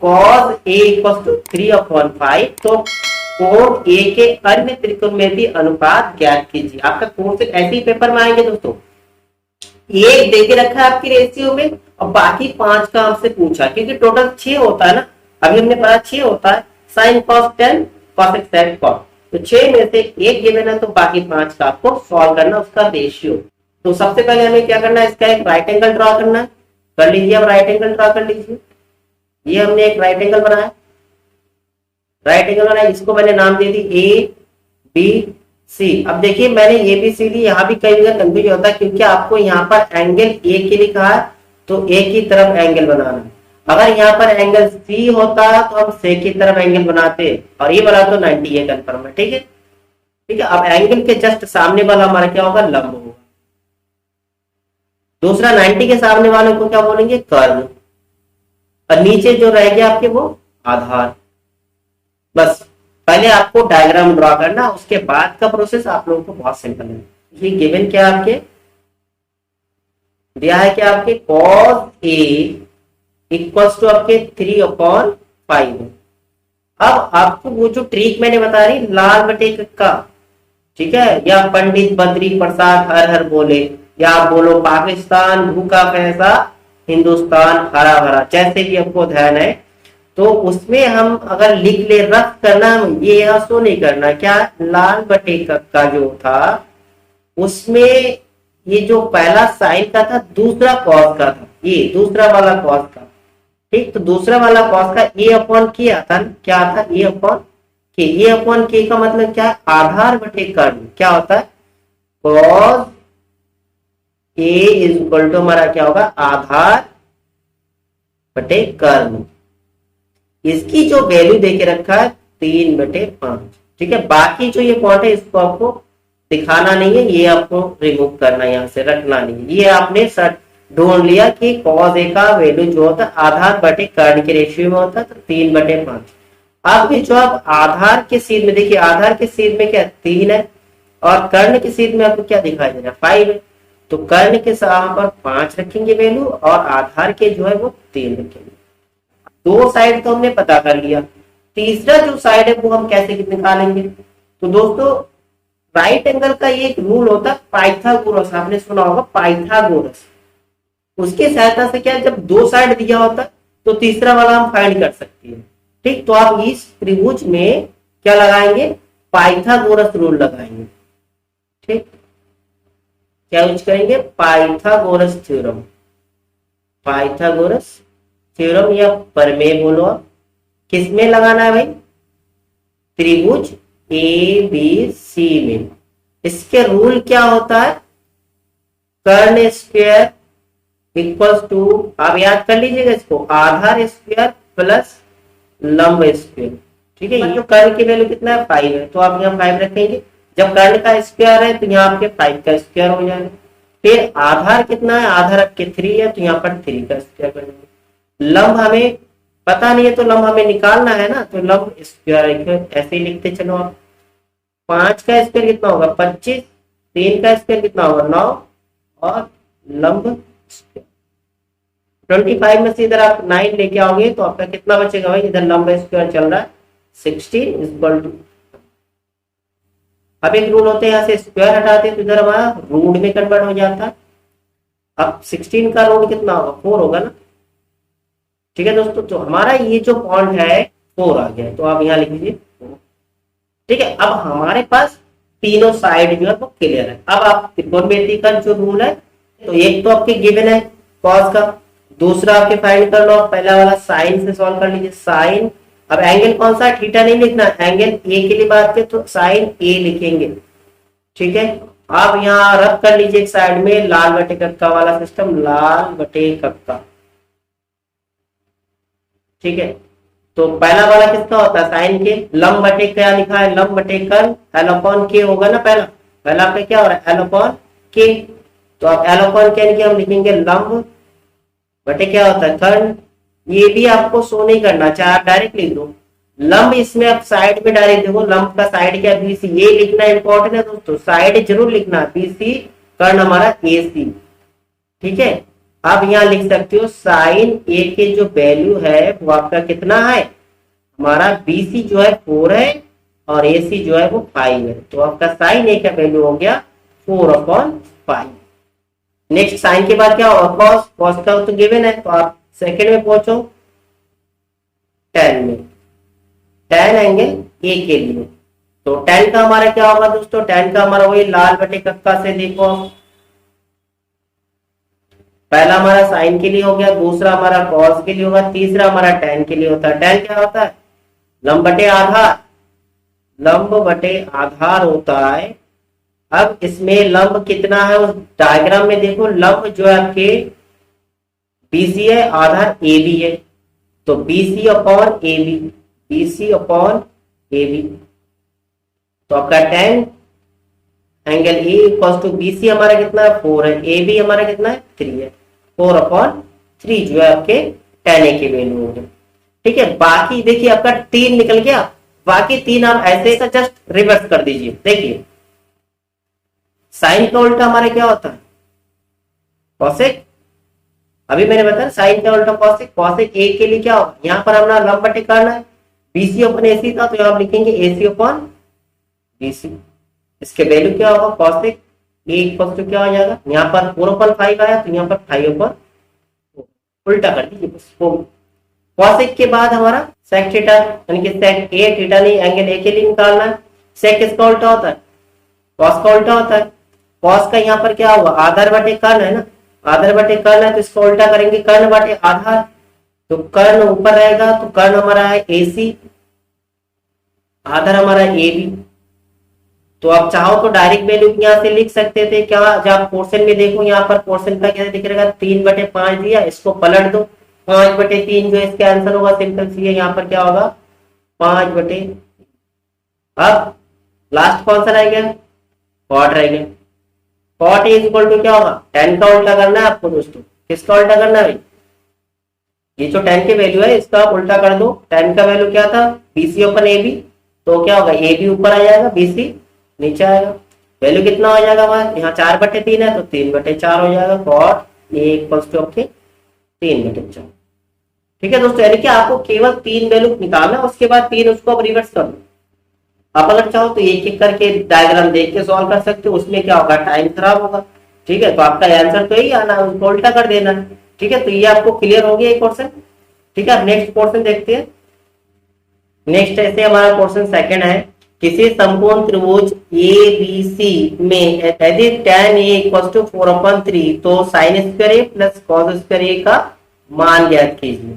cos a equal to 3/5, तो कोण ए के अन्य त्रिकोणमितीय अनुपात ज्ञात कीजिए। आपका क्वेश्चन ऐसे ही पेपर में आएंगे दोस्तों, एक दे के रखा है आपकी रेशियो में और बाकी 5 का आपसे पूछा, क्योंकि टोटल 6 होता है ना, अभी हमने पढ़ा 6 होता है, sin cos 10 cos x sin cos, तो 6 में से एक गिवन है तो बाकी 5 का आपको सॉल्व करना उसका रेशियो। तो सबसे पहले हमें क्या करना है, इसका एक राइट एंगल ड्रॉ करना है। कर लीजिए, अब राइट एंगल ड्रॉ कर लीजिए। ये हमने एक राइट एंगल बनाया, राइट एंगल बनाया, इसको मैंने नाम दे दी ए बी सी। अब देखिए मैंने ए बी सी दी, यहाँ भी कई बार कंफ्यूज होता है क्योंकि आपको यहाँ पर एंगल ए के लिखा है तो ए की तरफ एंगल बनाना है। अगर यहाँ पर एंगल सी होता तो हम सी की तरफ एंगल बनाते, और ये वाला तो 90 है, कंफर्म है। ठीक है, ठीक है। अब एंगल के जस्ट सामने वाला हमारा क्या होगा, लंब होगा। दूसरा 90 के सामने वाले को क्या बोलेंगे, कर्ण, और नीचे जो रह गया आपके वो आधार। बस पहले आपको डायग्राम ड्रॉ करना, उसके बाद का प्रोसेस आप लोगों को बहुत सिंपल है। ये गिवन क्या आपके दिया है, क्या आपके cos a इक्वल्स टू आपके 3/5। अब आपको वो जो ट्रिक मैंने बता रही लाल बटे का, ठीक है, या पंडित बद्री प्रसाद हर हर बोले, या आप बोलो पाकिस्तान भूखा पैसा हिंदुस्तान हरा भरा, जैसे भी आपको ध्यान है। तो उसमें हम अगर लिख ले रफ करना, ये ऐसा नहीं करना, क्या लाल बटे का जो था उसमें ये जो पहला साइन का था दूसरा कॉस का था, ये दूसरा वाला कॉस का। ठीक, तो दूसरा वाला कॉस का ए अपॉन के आता, क्या आता, ए अपॉन के। ए अपॉन के का मतलब क्या, आधार बटे कर्ण। क्या होता है, cos A is equal to हमारा क्या होगा, आधार बटे कर्ण। इसकी जो वैल्यू देके रखा है 3/5। ठीक है, बाकी जो ये पॉइंट है इसको आपको दिखाना नहीं है, ये आपको रिमूव करना है, यहाँ से रखना नहीं है। ये आपने ढूंढ लिया कि cos a का वैल्यू जो होता है आधार बटे कर्ण के रेशियो में होता है, तो 3/5। अब जो आप आधार के सीध में देखिए, आधार के सीध में क्या 3 है और कर्ण के सीध में आपको क्या दिखाई दे रहा है, 5 है। तो कर्ण के यहाँ पर 5 रखेंगे वैल्यू और आधार के जो है वो 3 रखेंगे। दो साइड तो हमने पता कर लिया, तीसरा जो साइड है वो हम कैसे निकालेंगे। तो दोस्तों राइट एंगल का ये एक रूल होता है पाइथागोरस, आपने सुना होगा पाइथागोरस। उसकी सहायता से क्या, जब दो साइड दिया होता है तो तीसरा वाला हम फाइंड कर सकते हैं। ठीक, तो आप इस त्रिभुज में क्या लगाएंगे, पाइथागोरस रूल लगाएंगे। ठीक, क्या यूज करेंगे, पाइथागोरस थ्योरम। पाइथागोरस थ्योरम या प्रमेय बोलो आप, किसमें लगाना है भाई, त्रिभुज ए बी सी में। इसके रूल क्या होता है, कर्ण स्क्वायर इक्वल्स टू, आप याद कर लीजिएगा इसको, आधार स्क्वायर प्लस लंब स्क्वायर। ठीक है, ये कर्ण की वैल्यू कितना है, 5 है, तो आप यहाँ 5 रखेंगे। जब कर्ण का स्क्वायर है तो यहाँ आपके 5 का स्क्वायर हो जाएगा। फिर आधार कितना है, आधार आपके 3 है, तो यहाँ पर 3 का स्क्वायर करेंगे। लंब हमें पता नहीं है तो लंब हमें निकालना है ना, तो लंब स्क्वायर ऐसे ही लिखते चलो आप। 5 का स्क्वायर कितना होगा 25, 3 का स्क्वायर कितना होगा 9, और लंब 25 में से इधर आप 9 लेके आओगे तो आपका कितना बचेगा भाई, इधर लंब स्क्वायर चल रहा है 16 इक्वल टू। अब एक रूल होते हैं, यहाँ से स्क्वायर हटाते तो इधर हमारा रूट में कन्वर्ट हो जाता। अब 16 का रूट कितना होगा 4 होगा ना। ठीक है दोस्तों, तो हमारा ये जो पॉइंट है 4 आ गया, तो आप यहाँ लिख लीजिए 4। ठीक है, अब हमारे पास तीनों साइड जो है वो क्लियर है। अब आप त्रिकोणमिति का जो रूल है, तो एक तो आपके गिवन है कॉस का, दूसरा आपके फाइंड कर लो, पहला वाला साइन से सॉल्व कर लीजिए, साइन। अब एंगल कौन सा, थीटा नहीं लिखना, एंगल ए के लिए बात करें तो साइन ए लिखेंगे। ठीक है, आप यहाँ रब कर लीजिए एक साइड में लाल बटे कक्का वाला सिस्टम, लाल बटे कक्का। ठीक है, तो पहला वाला किसका होता है, साइन के। लंब बटे क्या लिखा है, लंब बटे कर्ण, एल अपॉन के होगा ना, पहला पे क्या हो रहा है एल अपॉन के, तो अब एल अपॉन के हम लिखेंगे लंब बटे क्या होता है कर्ण। ये भी आपको शो नहीं करना, चाहे आप डायरेक्ट लिख दो लंब, इसमें आप साइड में डायरेक्ट देखो, लंब का साइड क्या बीसी, ये लिखना इंपॉर्टेंट है दोस्तों, साइड जरूर लिखना बीसी, कर्ण हमारा ए सी। ठीक है, अब यहाँ लिख सकते हो साइन ए के जो वैल्यू है वो आपका कितना है, हमारा बीसी जो है 4 है और एसी जो है वो 5 है, तो आपका साइन ए का वैल्यू हो गया 4/5। नेक्स्ट साइन के बाद क्या होगा, कॉस, कॉस का तो गिवन है, तो आप सेकंड में पहुंचो टेन में, टेन एंगल ए के लिए। तो टेन का हमारा क्या होगा दोस्तों, टेन का हमारा वही लाल बटे कक्का से देखो, पहला हमारा साइन के लिए हो गया, दूसरा हमारा कॉस के लिए होगा, तीसरा हमारा टेन के लिए होता है। टेन क्या होता है, लंब बटे आधार, लंब बटे आधार होता है। अब इसमें लंब कितना है उस डायग्राम में देखो, लंब जो है आपके बीसी है, आधार ए बी है, तो BC upon A B, BC upon A B, तो आपका tan angle A equal to BC हमारा कितना है 4 है, ए बी हमारा कितना है 3 है, 4/3 जो है आपके टेन ए के वैल्यू होगी। ठीक है, बाकी देखिए आपका 3 निकल गया, बाकी 3 आप ऐसे जस्ट रिवर्स कर दीजिए। देखिए साइन का उल्टा हमारे क्या होता है, कॉसेक, अभी मैंने बताया साइन का उल्टा कॉसेक, कॉसेक ए के लिए क्या होगा, यहाँ पर हमारा लंब बटे करना है, बीसी अपन एसी था तो यहाँ लिखेंगे एसी अपन बीसी, इसके वैल्यू क्या होगा कॉसेक ए इक्वल टू क्या हो जाएगा, यहाँ पर 4/5 आया तो यहाँ पर 5/4, उल्टा कर दीजिए बस। कॉसेक के बाद हमारा सेक थीटा, यानी कि सेक ए थीटा नहीं एंगल ए के लिए निकालना है। सेक किसका उल्टा होता है, कॉस का उल्टा होता है। कॉस का यहाँ पर क्या होगा, आधार बटे कर्ण है ना, आधार बटे कर्ण है तो इसको उल्टा करेंगे कर्ण बटे आधार, तो कर्ण ऊपर रहेगा तो कर्ण हमारा है एसी, आधार हमारा ए बी। तो आप चाहो तो डायरेक्ट वैल्यू यहाँ से लिख सकते थे क्या, जब आप पोर्शन में देखो यहाँ पर पोर्शन का क्या दिख रहेगा 3/5 दिया, इसको पलट दो 5/3 जो इसका आंसर होगा सिंपल सी है, यहाँ पर क्या होगा 5/। अब लास्ट कौन सा रह गया, कॉट रह गया। कॉट इज इक्वल टू क्या होगा, टेन का उल्टा करना है आपको दोस्तों, किसका उल्टा करना है भाई, ये जो टेन की वैल्यू है इसका आप उल्टा कर दो। टेन का वैल्यू क्या था बीसी अपन ए बी, तो क्या होगा ए बी ऊपर आ जाएगा बीसी नीचे आएगा, वैल्यू कितना हो जाएगा हमारा, यहाँ 4/3 है तो 3/4 हो जाएगा, कॉट ए इक्वल टू आपके 3/4। ठीक है दोस्तों, यानी कि आपको केवल 3 वैल्यू निकालना, उसके बाद 3 उसको आप रिवर्स कर दो। आप अगर चाहो तो एक एक करके डायग्राम देख के सॉल्व कर सकते हो, उसमें क्या होगा टाइम खराब होगा। ठीक है, तो आपका आंसर तो यही आना, उसको उल्टा कर देना। ठीक है, तो ये आपको क्लियर हो गया एक क्वेश्चन। ठीक है, नेक्स्ट क्वेश्चन देखते हैं। नेक्स्ट ऐसे हमारा क्वेश्चन सेकंड है, किसी समकोण त्रिभुज ए बी सी में यदि tan a इक्वल टू 4/3 तो साइन स्क्वायर ए प्लस कॉस स्क्वायर ए का मान ज्ञात कीजिए।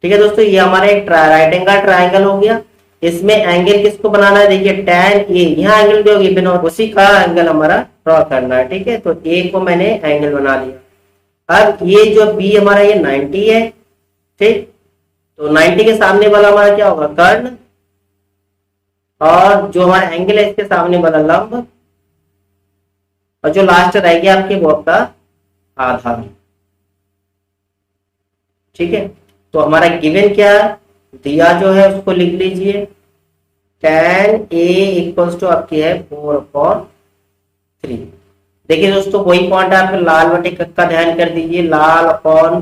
ठीक है दोस्तों, ये हमारा एक राइट एंगल ट्राइंगल हो गया, इसमें एंगल किसको बनाना है, देखिए tan a, यहाँ एंगल जो गिवन हो उसी का एंगल हमारा ड्रॉ करना है। ठीक है, तो a को मैंने एंगल बना लिया। अब ये जो b हमारा ये 90 है, ठीक, तो 90 के सामने वाला हमारा क्या होगा कर्ण, और जो हमारा एंगल है इसके सामने वाला लंब, और जो लास्ट रह गया आपके वो आपका आधार। ठीक है, तो हमारा गिवन क्या दिया जो है उसको लिख लीजिए, tan a इक्वल्स टू आपकी है 4/3। देखिए दोस्तों वही पॉइंट आप लाल बटे कक्का ध्यान कर दीजिए, लाल अपॉन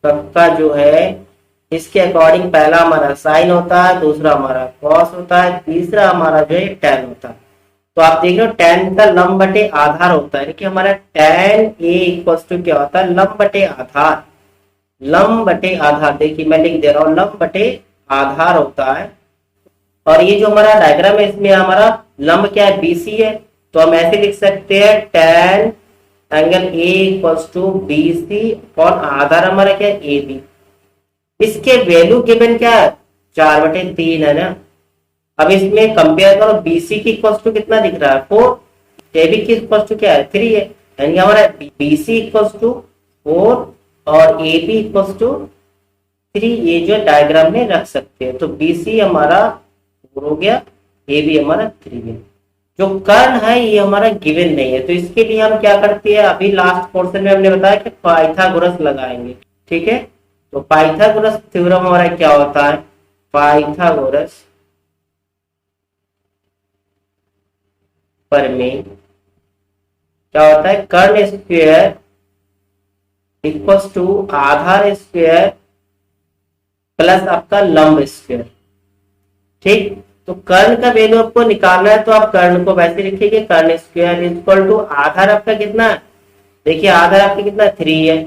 कक्का जो है इसके अकॉर्डिंग पहला हमारा साइन होता है, दूसरा हमारा कॉस होता है, तीसरा हमारा जो है tan होता है। तो आप देख रहे हो tan का लंब बटे आधार होता है कि हमारा tan a इक्वल्स टू क्या होता है लंब बटे आधार, लंब बटे आधार। देखिए मैं लिख दे रहा हूं लंब बटे आधार होता है, और ये जो हमारा डायग्राम है इसमें हमारा लंब क्या है बीसी है, तो हम ऐसे लिख सकते हैं tan angle a equals to BC और आधार हमारा क्या है ए बी। इसके वैल्यू गिवन क्या है 4/3 है ना। अब इसमें कंपेयर करो, बीसी की इक्वल्स टू कितना दिख रहा है 4, एबी की इक्वल्स टू क्या है 3 है, यानी हमारा बीसी इक्वल्स टू 4 और ए बी इक्वल्स टू 3, ये जो डायग्राम में रख सकते हैं। तो बीसी हमारा 4 हो गया, ए बी हमारा 3 है। जो कर्ण है ये हमारा गिवन नहीं है, तो इसके लिए हम क्या करते हैं, अभी लास्ट पोर्शन में हमने बताया कि पाइथागोरस लगाएंगे। ठीक है, तो पाइथागोरस थ्योरम हमारा क्या होता है, पाइथागोरस प्रमेय क्या होता है, कर्ण स्क्वायर इक्वल्स टू आधार स्क्वायर प्लस आपका लंब स्क्वायर। ठीक, तो कर्ण का वैल्यू आपको निकालना है तो आप कर्ण को वैसे लिखिए, कर्ण स्क्वायर इक्वल टू आधार आपका कितना है, देखिए आधार आपका कितना है 3 है,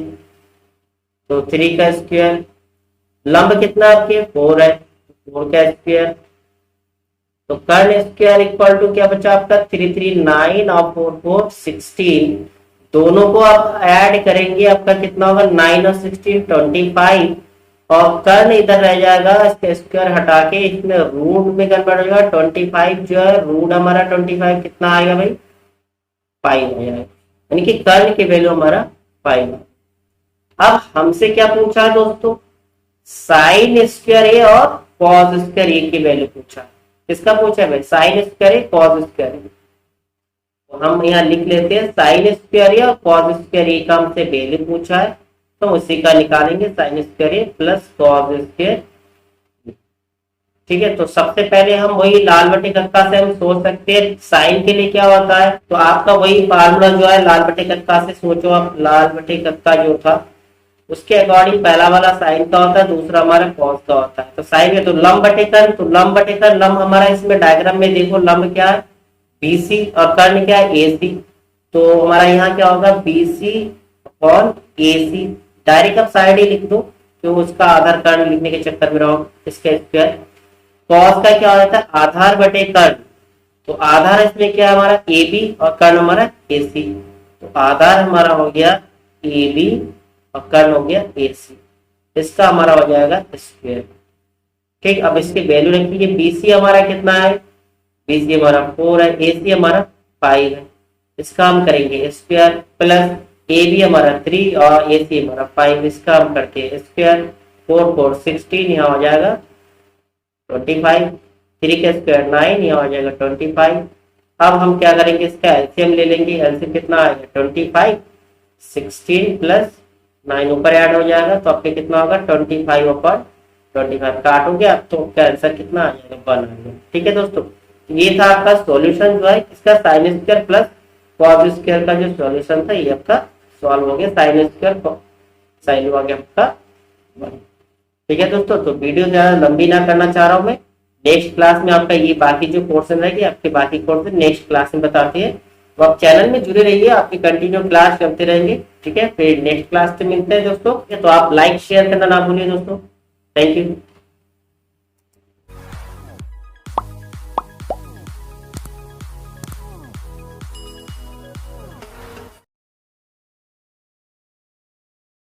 तो 3 का स्क्वायर, लंब कितना आपके 4 है, 4 का स्क्वायर, तो कर्ण स्क्वायर इक्वल टू क्या बचा आपका 3 3 9 और 4 4 16, दोनों को आप ऐड करेंगे आपका कितना होगा 9 और 16 25, और कर्ण इधर रह जाएगा, इसका स्क्वायर हटा के इसमें रूट में कन्वर्ट हो जाएगा 25, जो है रूट हमारा 25 कितना आएगा भाई 5 आ जाएगा, यानी कि कर्ण की वैल्यू हमारा 5। अब हमसे क्या पूछा है दोस्तों, साइन स्क्वायर ए और कॉस स्क्वायर ए की वैल्यू पूछा है। किसका पूछा है भाई, साइन स्क्वायर ए कॉस स्क्वायर ए, तो हम यहाँ लिख लेते हैं साइन स्क्वायर ए और कॉस स्क्वायर ए का हमसे वैल्यू पूछा है, तो उसी का निकालेंगे साइन स्क्वायर ए प्लस कॉस स्क्वायर। ठीक है, तो सबसे पहले हम वही लाल बटे कक्का से हम सोच सकते हैं साइन के लिए क्या होता है, तो आपका वही फार्मूला जो है लाल बटे कक्का से सोचो आप, लाल बटे कक्का जो था उसके अकॉर्डिंग पहला वाला साइन का होता है, दूसरा हमारा कॉस का होता है। तो साइन है तो लंब बटे कर्ण, तो लंब बटे कर्ण, लंब हमारा इसमें डायग्राम में देखो लंब क्या है बीसी और कर्ण क्या है एसी, तो हमारा यहाँ क्या होगा बीसी और एसी, डायरेक्ट आप साइड ही लिख दो, तो उसका आधार कर्ण लिखने के चक्कर में रहो, इसका स्क्वायर। कॉस का क्या हो जाता है आधार बटे कर्ण, तो आधार इसमें क्या है हमारा ए बी और कर्ण हमारा ए सी, तो आधार हमारा हो गया ए बी और कर्ण हो गया ए सी, इसका हमारा हो जाएगा स्क्वायर। ठीक, अब इसकी वैल्यू रखिए, बी सी हमारा कितना है, बी सी हमारा 4 है, ए सी हमारा 5 है, इसका हम करेंगे स्क्वायर, प्लस ए बी हमारा 3 और ए सी हमारा 5, इसका हम करके स्क्वायर, 4 4 16 यहाँ हो जाएगा 25, 3 का स्क्वायर 9 यहाँ हो जाएगा 25। अब हम क्या करेंगे इसका एलसीएम ले लेंगे, एलसीएम कितना आएगा 25, 16 प्लस 9 ऊपर ऐड हो जाएगा, तो आपके कितना होगा 25 ऊपर 25 काटोगे आप तो आपका आंसर कितना आ जाएगा 1 आ जाएगा। ठीक है दोस्तों, ये था आपका सॉल्यूशन जो है इसका sine square plus cos square का जो सॉल्यूशन था, ये आपका सॉल्व हो गया, साइन स्क्वायर साइन हो गया आपका 1। ठीक है दोस्तों, तो वीडियो ज्यादा लंबी ना करना चाह रहा हूँ मैं, नेक्स्ट क्लास में आपका ये बाकी जो पोर्शन रहेगी आपके बाकी कोर्स नेक्स्ट क्लास में बताते हैं, तो आप चैनल में जुड़े रहिए, आपकी कंटिन्यू क्लास करते रहेंगे। ठीक है, फिर नेक्स्ट क्लास से मिलते हैं दोस्तों, तो आप लाइक शेयर करना ना भूलिए दोस्तों। Thank you.